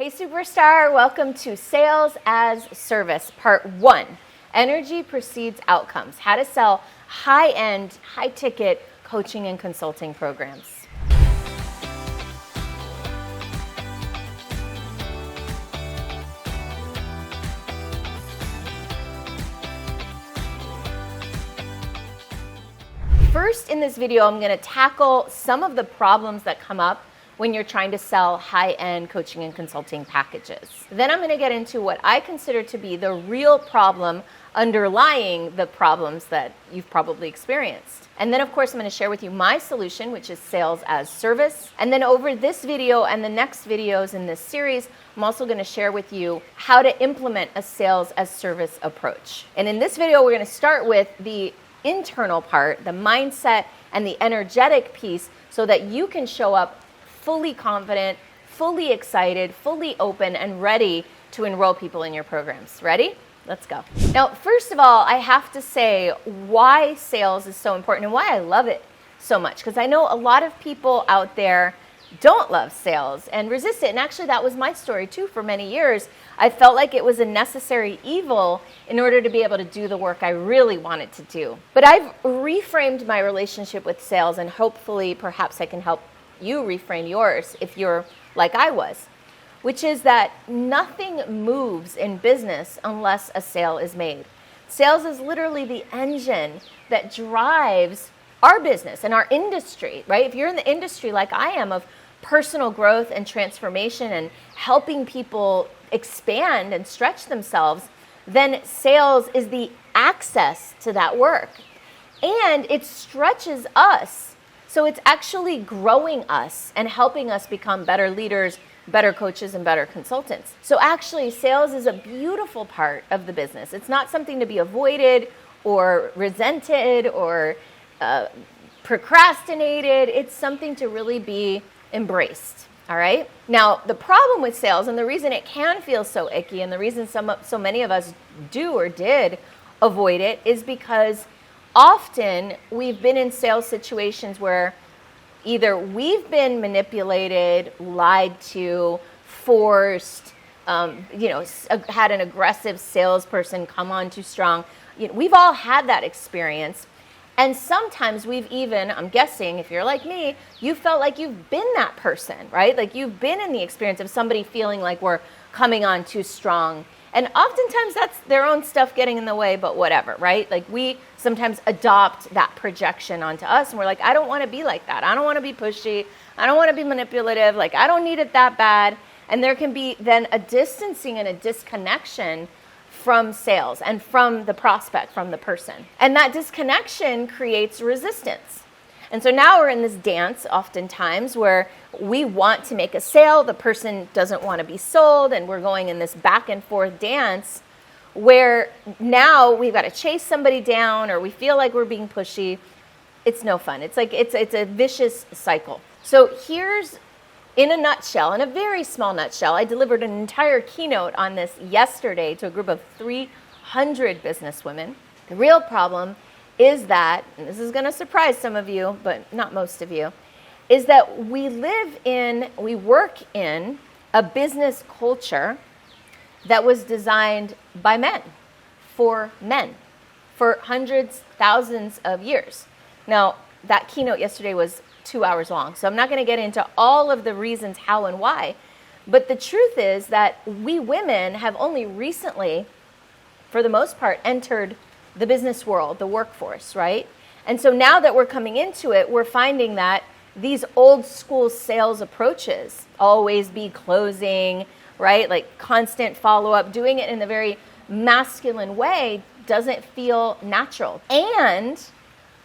Hey Superstar, welcome to Sales as Service, Part 1. Energy precedes outcomes. How to sell high-end, high-ticket coaching and consulting programs. First, in this video, I'm going to tackle some of the problems that come up when you're trying to sell high-end coaching and consulting packages. Then I'm going to get into what I consider to be the real problem underlying the problems that you've probably experienced. And then, of course, I'm going to share with you my solution, which is Sales as Service. And then over this video and the next videos in this series, I'm also going to share with you how to implement a Sales as Service approach. And in this video, we're going to start with the internal part, the mindset and the energetic piece, so that you can show up fully confident, fully excited, fully open, and ready to enroll people in your programs. Ready? Let's go. Now, first of all, I have to say why sales is so important and why I love it so much, because I know a lot of people out there don't love sales and resist it. And actually, that was my story too for many years. I felt like it was a necessary evil in order to be able to do the work I really wanted to do. But I've reframed my relationship with sales, and hopefully, perhaps I can help you reframe yours if you're like I was, which is that nothing moves in business unless a sale is made. Sales is literally the engine that drives our business and our industry, right? If you're in the industry like I am of personal growth and transformation and helping people expand and stretch themselves, then sales is the access to that work. And it stretches us. So it's actually growing us and helping us become better leaders, better coaches, and better consultants. So actually, sales is a beautiful part of the business. It's not something to be avoided or resented or procrastinated. It's something to really be embraced. All right. Now, the problem with sales, and the reason it can feel so icky, and the reason so many of us do or did avoid it, is because often we've been in sales situations where either we've been manipulated, lied to, forced, had an aggressive salesperson come on too strong. We've all had that experience. And sometimes we've even, I'm guessing, if you're like me, you felt like you've been that person, right? Like you've been in the experience of somebody feeling like we're coming on too strong. And oftentimes that's their own stuff getting in the way, but whatever, right? Like we sometimes adopt that projection onto us, and we're like, I don't want to be like that. I don't want to be pushy. I don't want to be manipulative. Like I don't need it that bad. And there can be then a distancing and a disconnection from sales and from the prospect, from the person. And that disconnection creates resistance. And so now we're in this dance oftentimes where we want to make a sale, the person doesn't want to be sold, and we're going in this back and forth dance where now we've got to chase somebody down or we feel like we're being pushy. It's no fun. It's like it's a vicious cycle. So here's, in a nutshell, in a very small nutshell, I delivered an entire keynote on this yesterday to a group of 300 businesswomen. The real problem is that, and this is going to surprise some of you, but not most of you, is that we work in a business culture that was designed by men, for hundreds, thousands of years. Now, that keynote yesterday was 2 hours long, so I'm not going to get into all of the reasons how and why, but the truth is that we women have only recently, for the most part, entered the business world, the workforce, right? And so now that we're coming into it, we're finding that these old school sales approaches, always be closing, right? Like constant follow-up, doing it in a very masculine way doesn't feel natural. And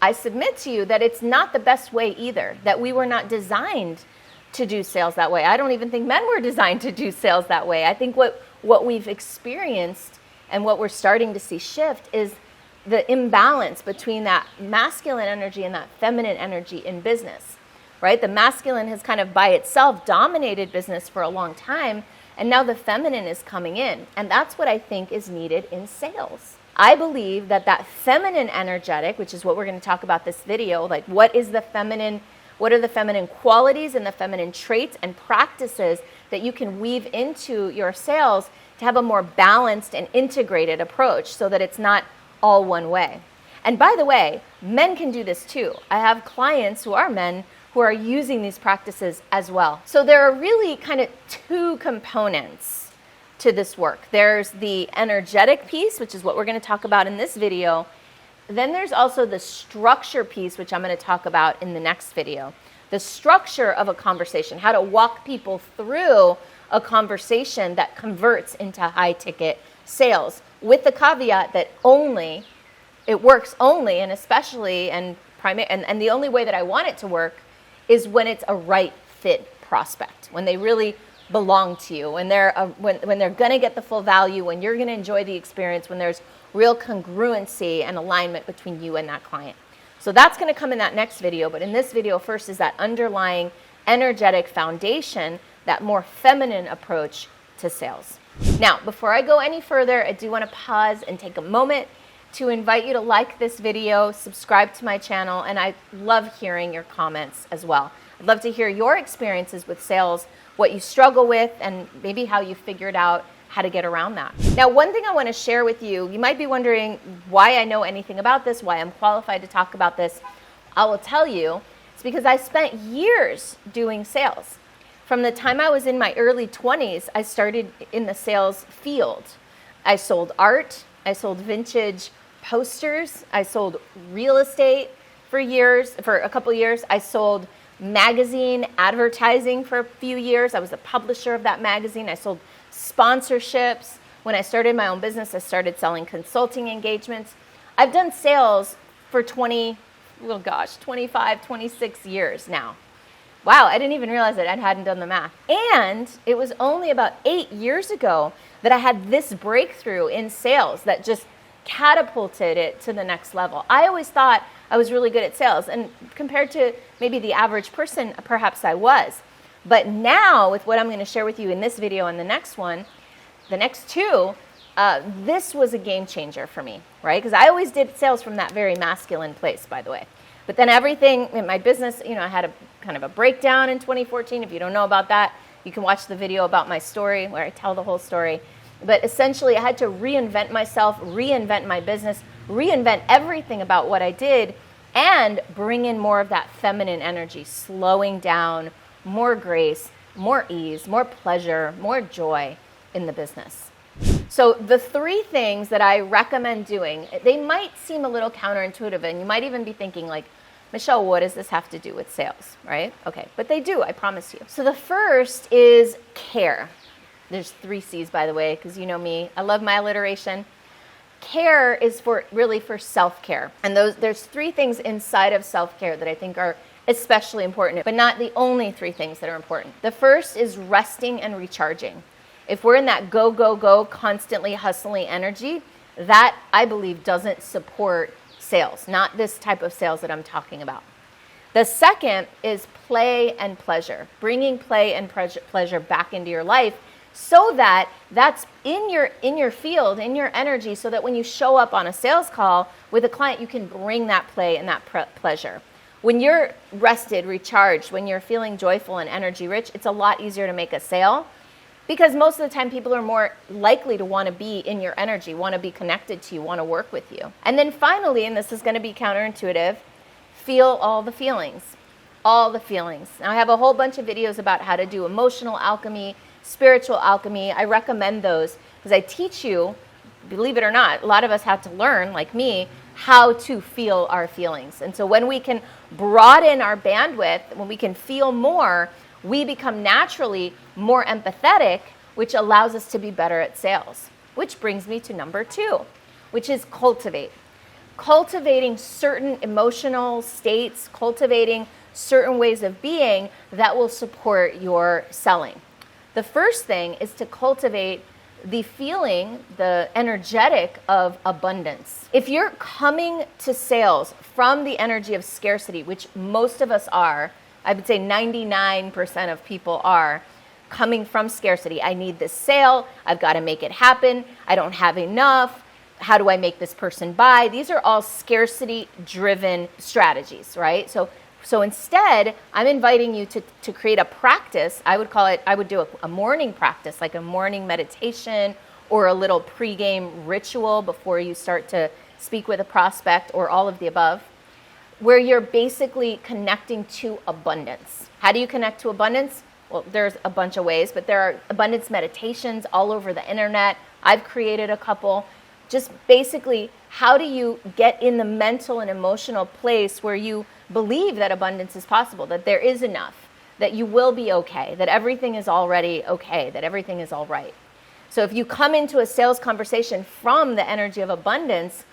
I submit to you that it's not the best way either, that we were not designed to do sales that way. I don't even think men were designed to do sales that way. I think what we've experienced and what we're starting to see shift is the imbalance between that masculine energy and that feminine energy in business, right? The masculine has kind of by itself dominated business for a long time, and now the feminine is coming in. And that's what I think is needed in sales. I believe that feminine energetic, which is what we're going to talk about this video, like what are the feminine qualities and the feminine traits and practices that you can weave into your sales to have a more balanced and integrated approach so that it's not all one way. And by the way, men can do this too. I have clients who are men who are using these practices as well. So there are really kind of two components to this work. There's the energetic piece, which is what we're going to talk about in this video. Then there's also the structure piece, which I'm going to talk about in the next video. The structure of a conversation, how to walk people through a conversation that converts into high ticket sales, with the caveat that it works only and especially and the only way that I want it to work is when it's a right fit prospect, when they really belong to you, when they're going to get the full value, when you're going to enjoy the experience, when there's real congruency and alignment between you and that client. So that's going to come in that next video, but in this video first is that underlying energetic foundation, that more feminine approach to sales. Now, before I go any further, I do want to pause and take a moment to invite you to like this video, subscribe to my channel, and I love hearing your comments as well. I'd love to hear your experiences with sales, what you struggle with, and maybe how you figured out how to get around that. Now, one thing I want to share with you, you might be wondering why I know anything about this, why I'm qualified to talk about this. I will tell you, it's because I spent years doing sales. From the time I was in my early 20s, I started in the sales field. I sold art, I sold vintage posters, I sold real estate for a couple years. I sold magazine advertising for a few years. I was the publisher of that magazine. I sold sponsorships. When I started my own business, I started selling consulting engagements. I've done sales for 25, 26 years now. Wow, I didn't even realize that I hadn't done the math. And it was only about 8 years ago that I had this breakthrough in sales that just catapulted it to the next level. I always thought I was really good at sales, and compared to maybe the average person, perhaps I was. But now, with what I'm going to share with you in this video and the next one, the next two, this was a game changer for me, right? Because I always did sales from that very masculine place, by the way. But then everything in my business, I had a kind of a breakdown in 2014. If you don't know about that, you can watch the video about my story where I tell the whole story. But essentially, I had to reinvent myself, reinvent my business, reinvent everything about what I did, and bring in more of that feminine energy, slowing down, more grace, more ease, more pleasure, more joy in the business. So the three things that I recommend doing, they might seem a little counterintuitive, and you might even be thinking like, Michelle, what does this have to do with sales, right? Okay, but they do, I promise you. So the first is care. There's 3 C's, by the way, because you know me. I love my alliteration. Care is really for self-care. And there's 3 things inside of self-care that I think are especially important, but not the only 3 things that are important. The first is resting and recharging. If we're in that go, go, go, constantly hustling energy, that, I believe, doesn't support sales, not this type of sales that I'm talking about. The second is play and pleasure, bringing play and pleasure back into your life so that that's in your field, in your energy, so that when you show up on a sales call with a client, you can bring that play and that pleasure. When you're rested, recharged, when you're feeling joyful and energy rich, it's a lot easier to make a sale because most of the time people are more likely to want to be in your energy, want to be connected to you, want to work with you. And then finally, and this is going to be counterintuitive, feel all the feelings. All the feelings. Now, I have a whole bunch of videos about how to do emotional alchemy, spiritual alchemy. I recommend those because I teach you, believe it or not, a lot of us have to learn, like me, how to feel our feelings. And so when we can broaden our bandwidth, when we can feel more, we become naturally more empathetic, which allows us to be better at sales. Which brings me to number 2, which is cultivate. Cultivating certain emotional states, cultivating certain ways of being that will support your selling. The first thing is to cultivate the feeling, the energetic of abundance. If you're coming to sales from the energy of scarcity, which most of us are, I would say 99% of people are coming from scarcity. I need this sale. I've got to make it happen. I don't have enough. How do I make this person buy? These are all scarcity-driven strategies, right? So So instead, I'm inviting you to create a practice. I would do a morning practice, like a morning meditation or a little pregame ritual before you start to speak with a prospect, or all of the above, where you're basically connecting to abundance. How do you connect to abundance? Well, there's a bunch of ways, but there are abundance meditations all over the internet. I've created a couple. Just basically, how do you get in the mental and emotional place where you believe that abundance is possible, that there is enough, that you will be okay, that everything is already okay, that everything is all right. So if you come into a sales conversation from the energy of abundance,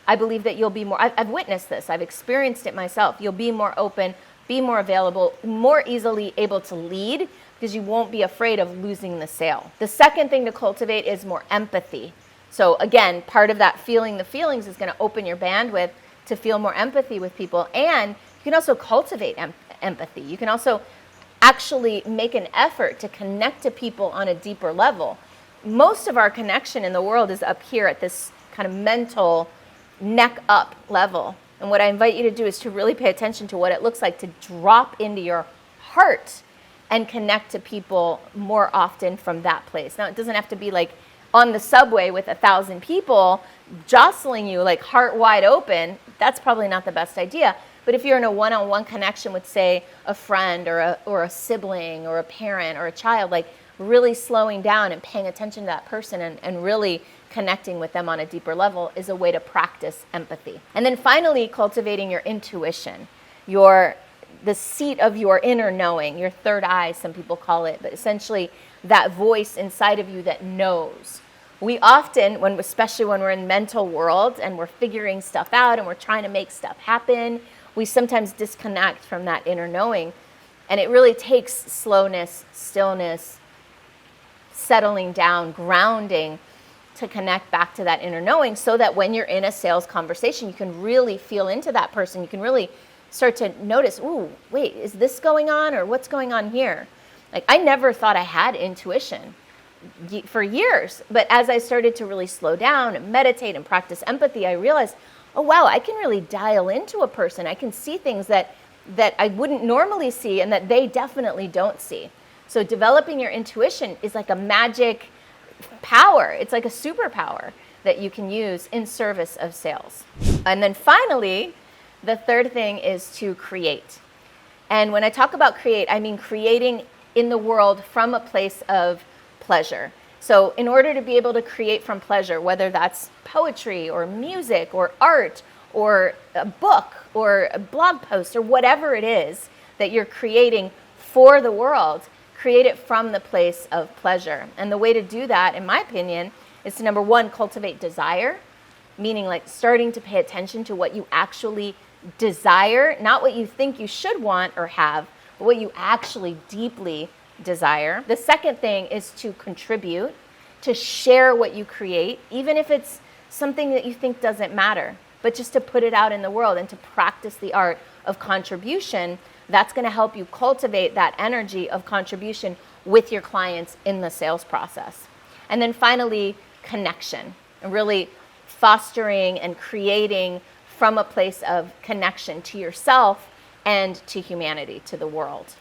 I believe that you'll be more, I've witnessed this, I've experienced it myself. You'll be more open, be more available, more easily able to lead, because you won't be afraid of losing the sale. The second thing to cultivate is more empathy. So again, part of that feeling the feelings is going to open your bandwidth to feel more empathy with people. And you can also cultivate empathy. You can also actually make an effort to connect to people on a deeper level. Most of our connection in the world is up here at this kind of mental neck up level. And what I invite you to do is to really pay attention to what it looks like to drop into your heart and connect to people more often from that place. Now, it doesn't have to be like on the subway with 1,000 people jostling you like heart wide open. That's probably not the best idea. But if you're in a one-on-one connection with, say, a friend or a sibling or a parent or a child, like really slowing down and paying attention to that person and really connecting with them on a deeper level is a way to practice empathy. And then finally, cultivating your intuition, the seat of your inner knowing, your third eye, some people call it, but essentially that voice inside of you that knows. We often, especially when we're in mental world and we're figuring stuff out and we're trying to make stuff happen, we sometimes disconnect from that inner knowing. And it really takes slowness, stillness, settling down, grounding to connect back to that inner knowing, so that when you're in a sales conversation, you can really feel into that person. You can really start to notice, ooh, wait, is this going on, or what's going on here? Like, I never thought I had intuition for years, but as I started to really slow down and meditate and practice empathy, I realized, oh wow, I can really dial into a person. I can see things that I wouldn't normally see and that they definitely don't see. So developing your intuition is like a magic power. It's like a superpower that you can use in service of sales. And then finally, the third thing is to create. And when I talk about create, I mean creating in the world from a place of pleasure. So in order to be able to create from pleasure, whether that's poetry or music or art or a book or a blog post or whatever it is that you're creating for the world, create it from the place of pleasure. And the way to do that, in my opinion, is to, number one, cultivate desire, meaning like starting to pay attention to what you actually desire, not what you think you should want or have, but what you actually deeply desire. The second thing is to contribute, to share what you create, even if it's something that you think doesn't matter, but just to put it out in the world and to practice the art of contribution. That's going to help you cultivate that energy of contribution with your clients in the sales process. And then finally, connection, and really fostering and creating from a place of connection to yourself and to humanity, to the world.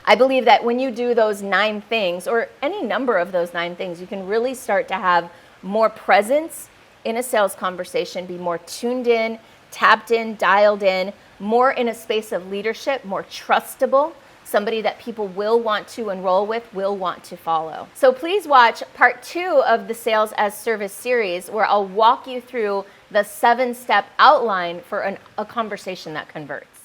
I believe that when you do those 9 things, or any number of those 9 things, you can really start to have more presence in a sales conversation, be more tuned in, tapped in, dialed in, more in a space of leadership, more trustable, somebody that people will want to enroll with, will want to follow. So please watch part 2 of the Sales as Service series, where I'll walk you through the 7-step outline for a conversation that converts.